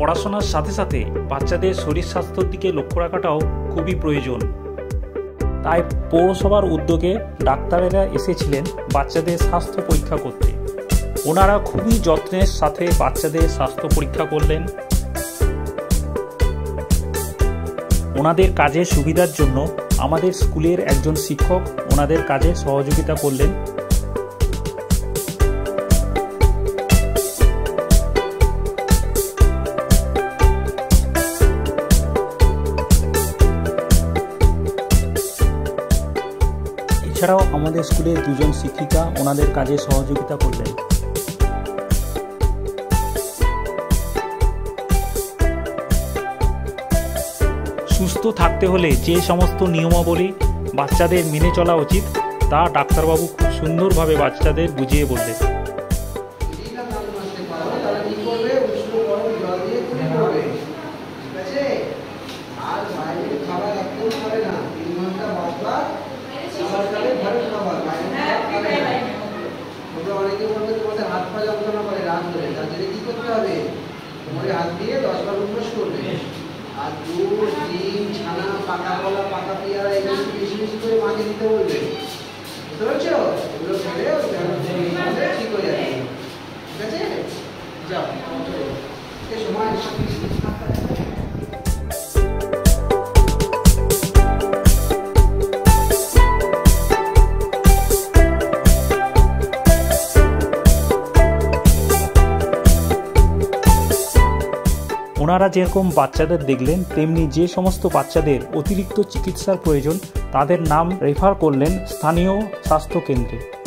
পড়াশোনার সাথে সাথে বাচ্চাদের শরীর স্বাস্থ্যের দিকে লক্ষ্য রাখাটাও খুবই প্রয়োজন। তাই পৌরসভার উদ্যোগে ডাক্তারেরা এসেছিলেন বাচ্চাদের স্বাস্থ্য পরীক্ষা করতে। ওনারা খুবই যত্নের সাথে বাচ্চাদের স্বাস্থ্য পরীক্ষা করলেন। ওনাদের কাজের সুবিধার জন্য আমাদের স্কুলের একজন শিক্ষক ওনাদের কাজে সহযোগিতা করলেন। এছাড়াও আমাদের স্কুলের দুজন শিক্ষিকা ওনাদের কাজে সহযোগিতা করলেন। সুস্থ থাকতে হলে যে সমস্ত নিয়মাবলী বাচ্চাদের মেনে চলা উচিত তা ডাক্তারবাবু খুব সুন্দরভাবে বাচ্চাদের বুঝিয়ে বললেন। অনেকে বলবে তোমাদের হাত পা যন্ত্রণা করে রাত ধরে, তার জন্য কি করতে হবে? তোমাদের হাত দিয়ে 10বার উঠবস করবে। আর দুধ, ডিম, ছানা, পাকা কলা, পাকা পেয়ারা এগুলো বেশি বেশি করে মাকে দিতে বলবে। বুঝতে পারছো? এগুলো খেলে ঠিক হয়ে যাবে। ঠিক আছে? যাও সময় ওনারা যেরকম বাচ্চাদের দেখলেন তেমনি যে সমস্ত বাচ্চাদের অতিরিক্ত চিকিৎসার প্রয়োজন তাদের নাম রেফার করলেন স্থানীয় স্বাস্থ্য কেন্দ্রে।